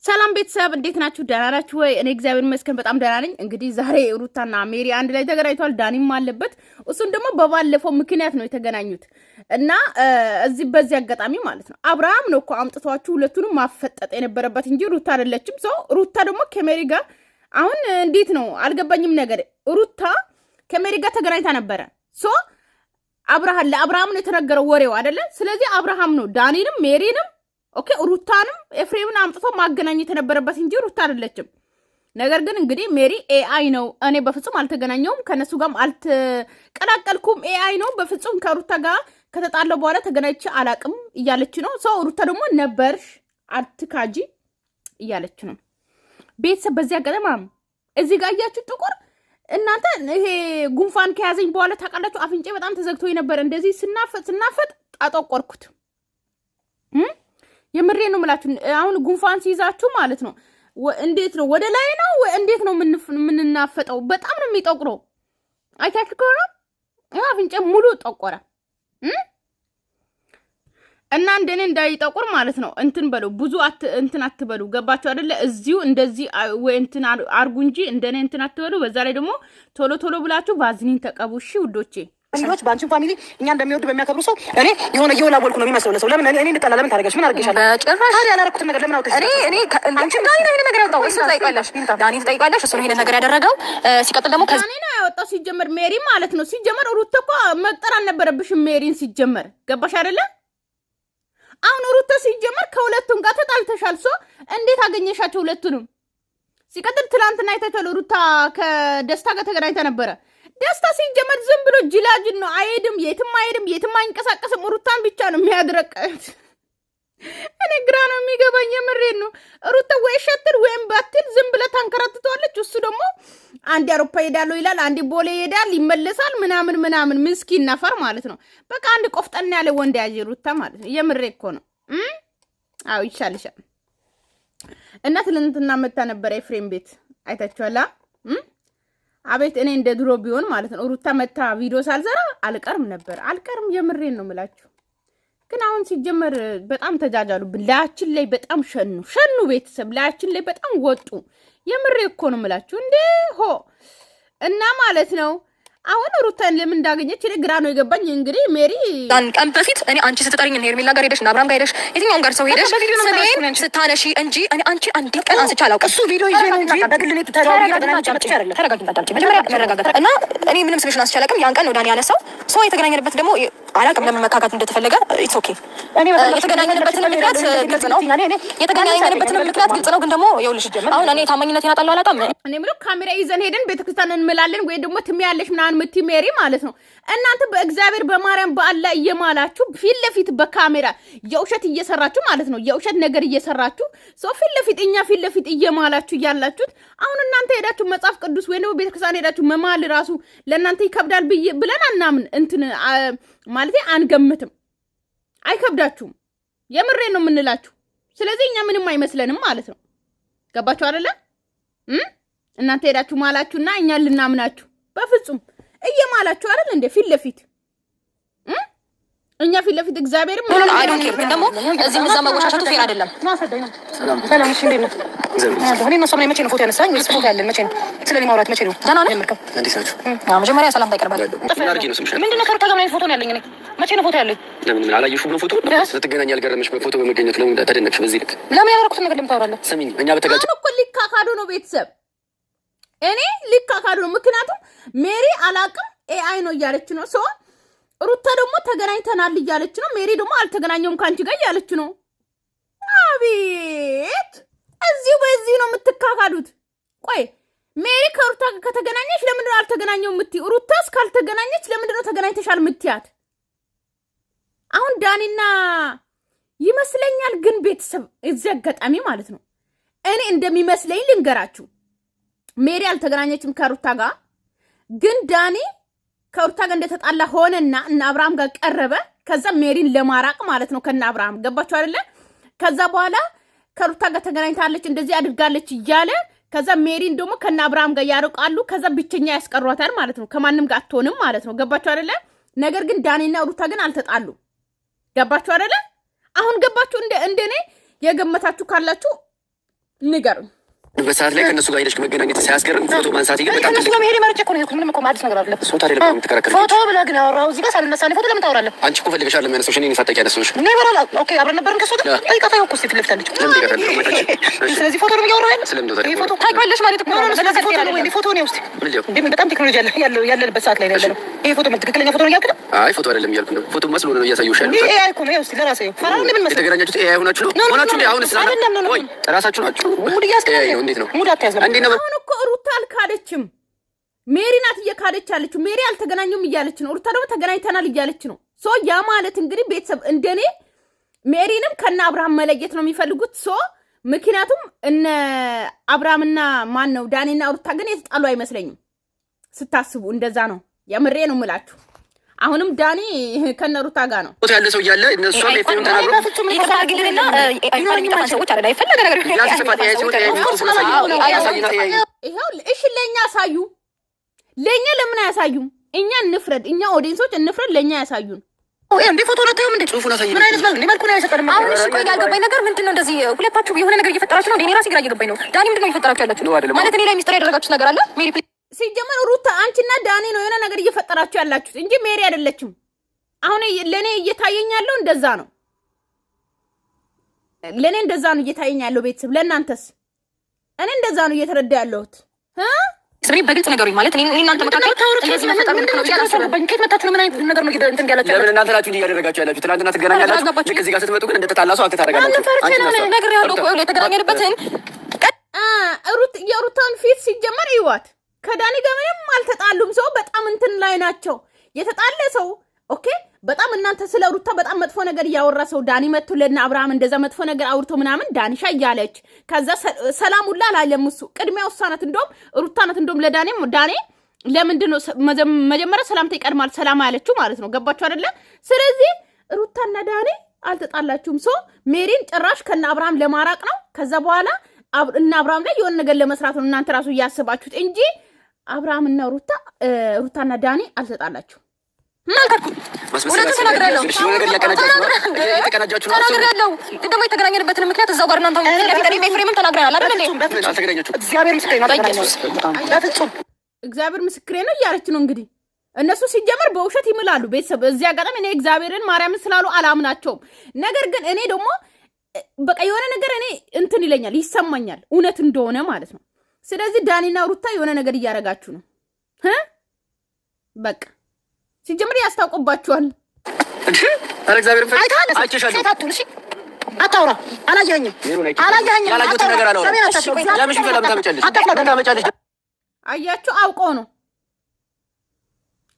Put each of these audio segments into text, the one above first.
ሰላም ቤተሰብ እንዴት ናችሁ? ደህና ናችሁ ወይ? እኔ እግዚአብሔር ይመስገን በጣም ደህና ነኝ። እንግዲህ ዛሬ ሩታና ሜሪ አንድ ላይ ተገናኝተዋል። ዳኒም አለበት። እሱን ደግሞ በባለፈው ምክንያት ነው የተገናኙት እና በዚህ አጋጣሚ ማለት ነው አብርሃም ነው እኮ አምጥቷችሁ ሁለቱንም ማፈጠጥ የነበረበት እንጂ ሩታ አይደለችም። ሩታ ደግሞ ከሜሪ ጋር አሁን እንዴት ነው አልገባኝም ነገር። ሩታ ከሜሪ ጋር ተገናኝታ ነበረ። ለአብርሃም ነው የተነገረው ወሬው አይደለ? ስለዚህ አብርሃም ነው ዳኒንም ሜሪንም ኦኬ ሩታንም ኤፍሬምን አምጥቶ ማገናኘት የነበረበት እንጂ ሩታ አይደለችም። ነገር ግን እንግዲህ ሜሪ ኤአይ ነው፣ እኔ በፍጹም አልተገናኘውም፣ ከነሱ ጋርም አልተቀላቀልኩም፣ ኤአይ ነው፣ በፍጹም ከሩታ ጋር ከተጣለው በኋላ ተገናኝቼ አላቅም እያለች ነው። ሩታ ደግሞ ነበርሽ አትካጂ እያለች ነው። ቤተሰብ በዚህ አጋጣሚ እዚህ ጋር እያችሁ ጥቁር እናንተ ይሄ ጉንፋን ከያዘኝ በኋላ ታውቃላችሁ፣ አፍንጬ በጣም ተዘግቶ ነበር። እንደዚህ ስናፈጥ አጠቆርኩት። የምሬ ነው የምላችሁ። አሁን ጉንፋን ሲይዛችሁ ማለት ነው እንዴት ነው ወደ ላይ ነው እንዴት ነው የምንናፈጠው? በጣም ነው የሚጠቁረው። አይታችሁ ከሆነ አፍንጬ ሙሉ ጠቆረ እና እንደኔ እንዳይጠቁር ማለት ነው እንትን በሉ ብዙ እንትን አትበሉ። ገባችሁ አይደለ? እዚሁ እንደዚህ ወይ እንትን አርጉ እንጂ እንደኔ እንትን አትበሉ። በዛ ላይ ደግሞ ቶሎ ቶሎ ብላችሁ ቫዝሊን ተቀቡ እሺ ውዶቼ። ፋሚሊዎች ባንቺን ፋሚሊ እኛ እንደሚወዱ በሚያከብሩ ሰው እኔ የሆነ እየወላወልኩ ነው የሚመስለው ለሰው። ለምን እኔ እንጣላ ለምን ታደርጋሽ? ምን አድርገሻለሁ? ጭራሽ ያላረኩት ነገር ለምን አውቀሽ? እኔ አንቺ ዳኒ ነው ይሄን ነገር ያወጣው። እሱ ታይቃለሽ፣ ዳኒ ታይቃለሽ። እሱ ነው ይሄን ነገር ያደረገው። ሲቀጥል ደግሞ ዳኒ ነው ያወጣው። ሲጀመር ሜሪ ማለት ነው። ሲጀመር ሩታ እኮ መቅጠር አልነበረብሽም ሜሪን። ሲጀመር ገባሽ አይደለ? አሁን ሩታ ሲጀመር ከሁለቱም ጋር ተጣልተሻል። እንዴት አገኘሻቸው ሁለቱንም? ሲቀጥል ትላንትና አይተሻል። ሩታ ከደስታ ጋር ተገናኝታ ነበረ። ደስታ ሲጀመር ዝም ብሎ ጅላጅን ነው። አይሄድም፣ የትም አይሄድም፣ የትም አይንቀሳቀስም። ሩታን ብቻ ነው የሚያድረቀት። እኔ ግራ ነው የሚገባኝ። የምሬን ነው። ሩታ ወይ ሸትር ወይም ባትል ዝም ብለ ታንከራትተዋለች። እሱ ደግሞ አንድ አውሮፓ ሄዳለሁ ይላል፣ አንድ ቦሌ ይሄዳል፣ ይመለሳል፣ ምናምን ምስኪን ነፈር ማለት ነው። በቃ አንድ ቆፍጠን ያለ ወንድ ያዥ ሩታ ማለት ነው። የምሬ እኮ ነው። አዎ ይሻልሻል። እና ትላንትና መታ ነበረ ኤፍሬም ቤት አይታችኋላ። አቤት እኔ እንደ ድሮ ቢሆን ማለት ነው ሩታ መታ ቪዲዮ ሳልሰራ አልቀርም። የምሬን ነው ምላችሁ። ግን አሁን ሲጀመር በጣም ተጃጃሉብን። ላያችን ላይ በጣም ሸኑ ቤተሰብ ላያችን ላይ በጣም ወጡ። የምሬ እኮ ነው ምላችሁ እንዴ እና ማለት ነው አሁን ሩታን ለምን እንዳገኘች እኔ ግራ ነው የገባኝ። እንግዲህ ሜሪ ቀን በፊት እኔ አንቺ ስትጠሪኝ እና ሄርሜላ ጋር ሄደሽ እና አብርሃም ጋር ሄደሽ የትኛውም ጋር ሰው ሄደሽ ስሜን ስታነሺ እንጂ እኔ አንቺ አንድ ቀን አንስቼ አላውቅም። እሱ ቪዲዮ ይዤ ነው እንጂ በግል ነው ተረጋግኝ መጀመሪያ መረጋጋት እና እኔ ምንም ስምሽን አንስቼ አላውቅም። ያን ቀን ነው ዳኒ ያነሳው። ሰው የተገናኘንበት ደግሞ አላውቅም ለምን መካካት እንደተፈለገ ኢትስ ኦኬ። የተገናኘንበትን ምክንያት ግልጽ ነው። ግን ደግሞ ይኸውልሽ አሁን እኔ ታማኝነቴን አጣለሁ አላጣም። እኔ ምለው ካሜራ ይዘን ሄደን ቤተክርስቲያን እንምላለን ወይ ደግሞ ትሚያለሽ ምናምን ሜሪ ማለት ነው። እናንተ በእግዚአብሔር በማርያም በአላህ እየማላችሁ ፊት ለፊት በካሜራ የውሸት እየሰራችሁ ማለት ነው። የውሸት ነገር እየሰራችሁ ፊት ለፊት እኛ ፊት ለፊት እየማላችሁ እያላችሁት አሁን እናንተ ሄዳችሁ መጽሐፍ ቅዱስ ወይ ደግሞ ቤተክርስቲያን ሄዳችሁ መማል ራሱ ለእናንተ ይከብዳል ብለን አናምን እንትን ማለት አንገምትም። አይከብዳችሁም። የምሬን ነው የምንላችሁ። ስለዚህ እኛ ምንም አይመስለንም ማለት ነው። ገባችሁ አይደለ? እናንተ ሄዳችሁ ማላችሁና እኛ ልናምናችሁ በፍጹም እየማላችሁ አይደል እንደ ፊት ለፊት እኛ ፊት ለፊት እግዚአብሔር ምን አይዶን ኬር ደግሞ እዚህ ምዛ ማጎሻሻቱ ፌር አይደለም። ሰላም እሺ፣ እንዴት ነው? እኔ ነው ሰው መቼ ነው ፎቶ ያነሳኝ? ወይስ ፎቶ ያለን መቼ ነው? ስለኔ ማውራት መቼ ነው? ደህና ነው የምልከው። እንዴት ናችሁ? መጀመሪያ ሰላም ታይቀርባል። ምንድን ነው ከሩታ ጋር ፎቶ ነው ያለኝ? እኔ መቼ ነው ፎቶ ያለኝ? ለምን አላየሽውም? ነው ፎቶ ስትገናኝ ያልገረመሽ በፎቶ በመገኘቱ ለምን ተደነቅሽ? በዚህ ልክ ለምን ያደረኩት ነገር ለምን ታወራለህ? ስሚኝ፣ እኛ በተጋጨ እኮ ሊካካዱ ነው ቤተሰብ። እኔ ሊካካዱ ነው። ምክንያቱም ሜሪ አላቅም ኤአይ ነው እያለች ነው። ሩታ ደግሞ ተገናኝተናል እያለች ነው። ሜሪ ደግሞ አልተገናኘውም ካንቺ ጋር እያለች ነው። አቤት እዚሁ በዚህ ነው የምትካካዱት። ቆይ ሜሪ ከሩታ ከተገናኘች ለምንድን ነው አልተገናኘው የምትይ? ሩታስ ካልተገናኘች ለምንድን ነው ተገናኝተሻል የምትያት? አሁን ዳኒና ይመስለኛል ግን ቤተሰብ እዚህ አጋጣሚ ማለት ነው እኔ እንደሚመስለኝ ልንገራችሁ። ሜሪ አልተገናኘችም ከሩታ ጋር፣ ግን ዳኒ ከሩታ ጋር እንደተጣላ ሆነና እና አብርሃም ጋር ቀረበ። ከዛ ሜሪን ለማራቅ ማለት ነው ከና አብርሃም ገባችሁ አይደለ? ከዛ በኋላ ከሩታ ጋር ተገናኝታለች እንደዚህ አድርጋለች እያለ ከዛ ሜሪን ደግሞ ከና አብርሃም ጋር ያርቃሉ። ከዛ ብቸኛ ያስቀሯታል ማለት ነው። ከማንም ጋር አትሆንም ማለት ነው። ገባችሁ አይደለ? ነገር ግን ዳኒና ሩታ ግን አልተጣሉ። ገባችሁ አይደለ? አሁን ገባችሁ? እንደኔ የገመታችሁ ካላችሁ ንገሩኝ። በሰዓት ላይ ከእነሱ ጋር ሄደሽ መገናኘት ሳያስገርም ፎቶ ማንሳት ግን በጣም ከእነሱ ጋር መሄድ መርጬ እኮ ነው የሄድኩት። ምንም እኮ አዲስ ነገር አይደለም። ሶታ አይደለም የምትከራከረው ፎቶ ብለህ ግን ያወራኸው እዚህ ጋር ሳልነሳ እኔ ፎቶ ለምን ታወራለህ? አንቺ እኮ ፈልገሻል ለሚያነሳሽ እኔን ሳታውቂ ያነሳሁሽ እኔ በላላ ኦኬ አብረን ነበርን ከእሷ ጋር ጠይቃታ እኮ ስትል ልፍታለች። ስለዚህ ፎቶ ነው እያወራኸው ያለው። ይሄ ፎቶ ታውቂዋለሽ ማለት እኮ ነው። ስለዚህ ፎቶ ነው ወይ ፎቶ ነው ውስጥ እንዴ በጣም ቴክኖሎጂ ያለበት ሰዓት ላይ ነው ያለነው። ይሄ ፎቶ ትክክለኛ ፎቶ ነው እያልክ ነው? አይ ፎቶ አይደለም እያልኩ ነው። ፎቶ መስሎ ነው እያሳየሁሽ ያለው። ይሄ አይ እኮ ነው ውስጥ ለራስህ ፈራው ምን መስሎ የተገናኛችሁት ኤአይ ሆናችሁ ነው ሆናችሁ እንዴ? አሁን ስላለ ወይ ራሳችሁ ናችሁ ሙድ እያስከራየ ነው። እንዴት ነው ሙድ አትያዝም እንዴ ነው? አሁን እኮ ሩታ አልካደችም። ሜሪ ናት እየካደች ያለችው። ሜሪ አልተገናኙም እያለች ነው። ሩታ ደግሞ ተገናኝተናል እያለች ነው። ሶ ያ ማለት እንግዲህ ቤተሰብ እንደኔ ሜሪንም ከነ አብርሃም መለየት ነው የሚፈልጉት። ሶ ምክንያቱም እነ አብርሃምና ማን ነው ዳኒና ሩታ ግን የተጣሉ አይመስለኝም ስታስቡ። እንደዛ ነው የምሬ ነው የምላችሁ። አሁንም ዳኒ ከነ ሩታ ጋር ነው ፎቶ ያለ ሰው እያለ እነሱ ለይተው ተናግሮ ይከታግልና አይኖርም ሰዎች አይደል አይፈልግ ነገር ይሄው እሺ ለኛ ያሳዩ። ለኛ ለምን አያሳዩም? እኛ እንፍረድ፣ እኛ ኦዲየንሶች እንፍረድ፣ ለኛ ያሳዩን። እንዴ ፎቶ ነው ታየው እንዴ ጽሁፉን አሳየኝ። ምን አይነት መልኩ ነው ያሰጠን? አሁን እሺ ቆይ ያልገባኝ ነገር ምንድነው? እንደዚህ ሁለታችሁ የሆነ ነገር እየፈጠራችሁ ነው እንዴ? እኔ ራሴ ግራ እየገባኝ ነው። ዳኒ ምንድነው እየፈጠራችሁ ያላችሁት? ማለት እኔ ላይ ሚስጥር ያደረጋችሁት ነገር አለ? ሜሪ ሲጀመር ሩታ አንቺና ዳኒ ነው የሆነ ነገር እየፈጠራችሁ ያላችሁት እንጂ ሜሪ አይደለችም። አሁን ለኔ እየታየኝ ያለው እንደዛ ነው። ለኔ እንደዛ ነው እየታየኝ ያለው ቤተሰብ። ለእናንተስ? እኔ እንደዛ ነው እየተረዳ ያለሁት። ስለዚህ በግልጽ ነገሩኝ። ማለት እኔ እናንተ መካከል እንደዚህ መፈጠር ምንድን ነው ያላችሁበት? ከየት መጣችሁ ነው? ምን አይነት ነገር ነው እንትን ያላችሁ? ለምን እናንተ ናችሁ እንዲህ እያደረጋችሁ ያላችሁ? ትናንትና ትገናኛላችሁ፣ ልክ እዚህ ጋር ስትመጡ ግን እንደተጣላ ሰው አክት ታደርጋላችሁ። አንተ ነገር ያለው እኮ የተገናኘንበትን የሩታን ፊት ሲጀመር ይዋት ከዳኒ ጋር ምንም አልተጣሉም። ሰው በጣም እንትን ላይ ናቸው። የተጣለ ሰው ኦኬ። በጣም እናንተ ስለ ሩታ በጣም መጥፎ ነገር እያወራ ሰው ዳኒ መጥቶ ለና አብርሃም እንደዛ መጥፎ ነገር አውርቶ ምናምን ዳኒሻ እያለች ከዛ ሰላም ሁላ አላለም። እሱ ቅድሚያ ውሳናት እንደውም ሩታ ናት። እንደውም ለዳኒ ለምንድን ነው መጀመሪያ ሰላምታ ይቀድማል ሰላም ያለችው ማለት ነው። ገባችሁ አይደለ? ስለዚህ ሩታና ዳኒ አልተጣላችሁም። ሰው ሜሪን ጭራሽ ከና አብርሃም ለማራቅ ነው። ከዛ በኋላ እና አብርሃም ላይ የሆነ ነገር ለመስራት ነው እናንተ ራሱ እያስባችሁት እንጂ አብርሃምና ሩታና ዳኒ አልተጣላችሁ። ደግሞ የተገናኘንበትን ምክንያት እዛው ጋር እናንተ ፍሬምን ተናግረናል አይደል? እግዚአብሔር ምስክሬ ነው እያለች ነው እንግዲህ። እነሱ ሲጀመር በውሸት ይምላሉ ቤተሰብ። እዚህ አጋጣሚ እኔ እግዚአብሔርን ማርያምን ስላሉ አላምናቸውም። ነገር ግን እኔ ደግሞ በቃ የሆነ ነገር እኔ እንትን ይለኛል ይሰማኛል፣ እውነት እንደሆነ ማለት ነው። ስለዚህ ዳኒና ሩታ የሆነ ነገር እያደረጋችሁ ነው። በቃ ሲጀምር ያስታውቅባችኋል። አረ እግዚአብሔር አታውራ። አላየኸኝም። አያችሁ፣ አውቀው ነው።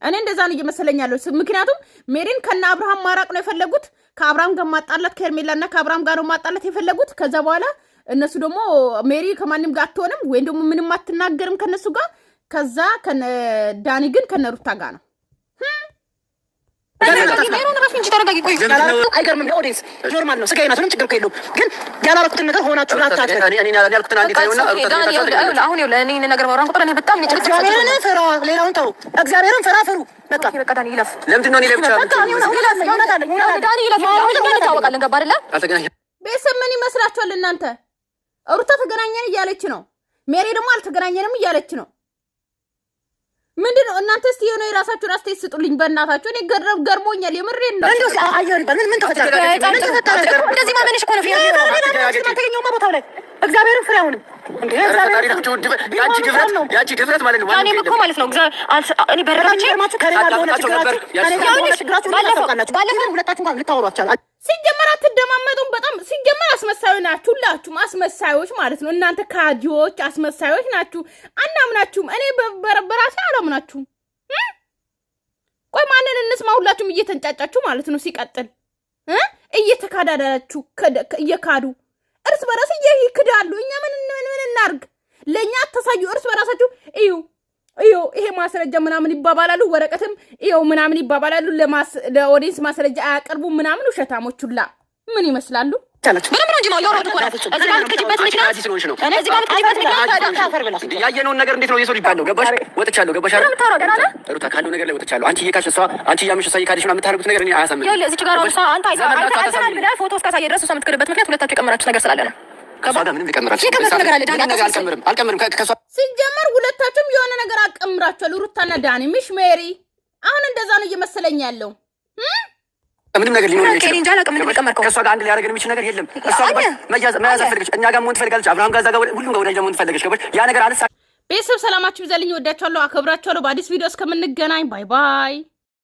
እኔ እንደዛ ነው እየመሰለኝ ያለው። ምክንያቱም ሜሪን ከነ አብርሃም ማራቅ ነው የፈለጉት። ከአብርሃም ጋር ማጣላት፣ ከሄርሜላና ከአብርሃም ጋር ነው ማጣላት የፈለጉት። ከዛ በኋላ እነሱ ደግሞ ሜሪ ከማንም ጋር አትሆንም ወይም ደግሞ ምንም አትናገርም ከነሱ ጋር። ከዛ ዳኒ ግን ከነ ሩታ ጋር ነው። አይገርምም? ኦዲየንስ ኖርማል ነው። ስጋዬ ናት፣ ምንም ችግር የለውም። ግን ያላረኩትን ነገር ሆናችሁ አሁን ለእኔ ነገር ማውራን ቁጥር በጣም እግዚአብሔርን ፍራ፣ ሌላውን ተው። እግዚአብሔርን ፍራ፣ ፍሩ። በቃ ዳኒ ይለፍ። ለምንድን ነው እንታወቃለን። ገባ አይደለ? ቤተሰብ ምን ይመስላችኋል እናንተ? ሩታ ተገናኘን እያለች ነው። ሜሪ ደግሞ አልተገናኘንም እያለች ነው። ምንድነው እናንተ? እስቲ የሆነ የራሳችሁን አስተያየት ስጡልኝ በእናታችሁ። እኔ ገርሞኛል፣ የምሬን ነው። ምን ተፈጠረ? እንደዚህ ማመንሽ እኮ ነው። ቦታው ላይ እግዚአብሔርን ፍሬ አሁንም ያቺ ድፍረት ማለት ነው። እኔም እኮ ማለት ነው እኔ በረራቼ ሲጀመር አትደማመጡም። በጣም ሲጀመር አስመሳዮች ናችሁ፣ ሁላችሁም አስመሳዮች ማለት ነው። እናንተ ካጂዎች አስመሳዮች ናችሁ። አናምናችሁም። እኔ በራሴ አላምናችሁም። ቆይ ማንን እንስማ? ሁላችሁም እየተንጫጫችሁ ማለት ነው። ሲቀጥል እየተካዳዳችሁ እየካዱ እርስ በራስ ይክዳሉ። እኛ ምን እናርግ? ለኛ አታሳዩ። እርስ በራሳችሁ እዩ ይሄ ማስረጃ ምናምን ይባባላሉ። ወረቀትም ይሄው ምናምን ይባባላሉ። ለኦዲየንስ ማስረጃ አያቀርቡ ምናምን። ውሸታሞቹላ ምን ይመስላሉ? ያየነውን ነገር እንዴት ነው የሰው ሊባል ነው? ገባሽ? ወጥቻለሁ። ገባሽ? ሩታ ካለው ነገር ላይ ወጥቻለሁ። አንቺ እየካድሽ አንቺ እያመሽ እሷ እየካድሽ ነው የምታደርጉት ነገር እኔ አያሳምንም። ፎቶ እስካሳየ ድረስ እሷ የምትክድበት ምክንያት ሁለታችሁ የቀመራችሁት ነገር ስላለ ነው። ከሷ ጋር ምንም ልቀምራችሁ አልቀምርም ከሷ ሲጀመር ሁለታችሁም የሆነ ነገር አቀምራችኋል ሩታና ዳኒ ምሽ ሜሪ አሁን እንደዛ ነው እየመሰለኝ ያለው ምንም ነገር ሊኖር ይችላል ከሷ ጋር አንድ ሊያደርገን የሚችል ነገር የለም እሷ መያዝ ፈልገች እኛ ጋር መሆን ትፈልጋለች አብርሃም ጋር ዛጋ ሁሉም ጋር ወዳጅ መሆን ትፈልገች ገባሽ ያ ነገር አልሳ ቤተሰብ ሰላማችሁ ይብዛልኝ ወዳችኋለሁ አከብራችኋለሁ በአዲስ ቪዲዮ እስከምንገናኝ ባይ ባይ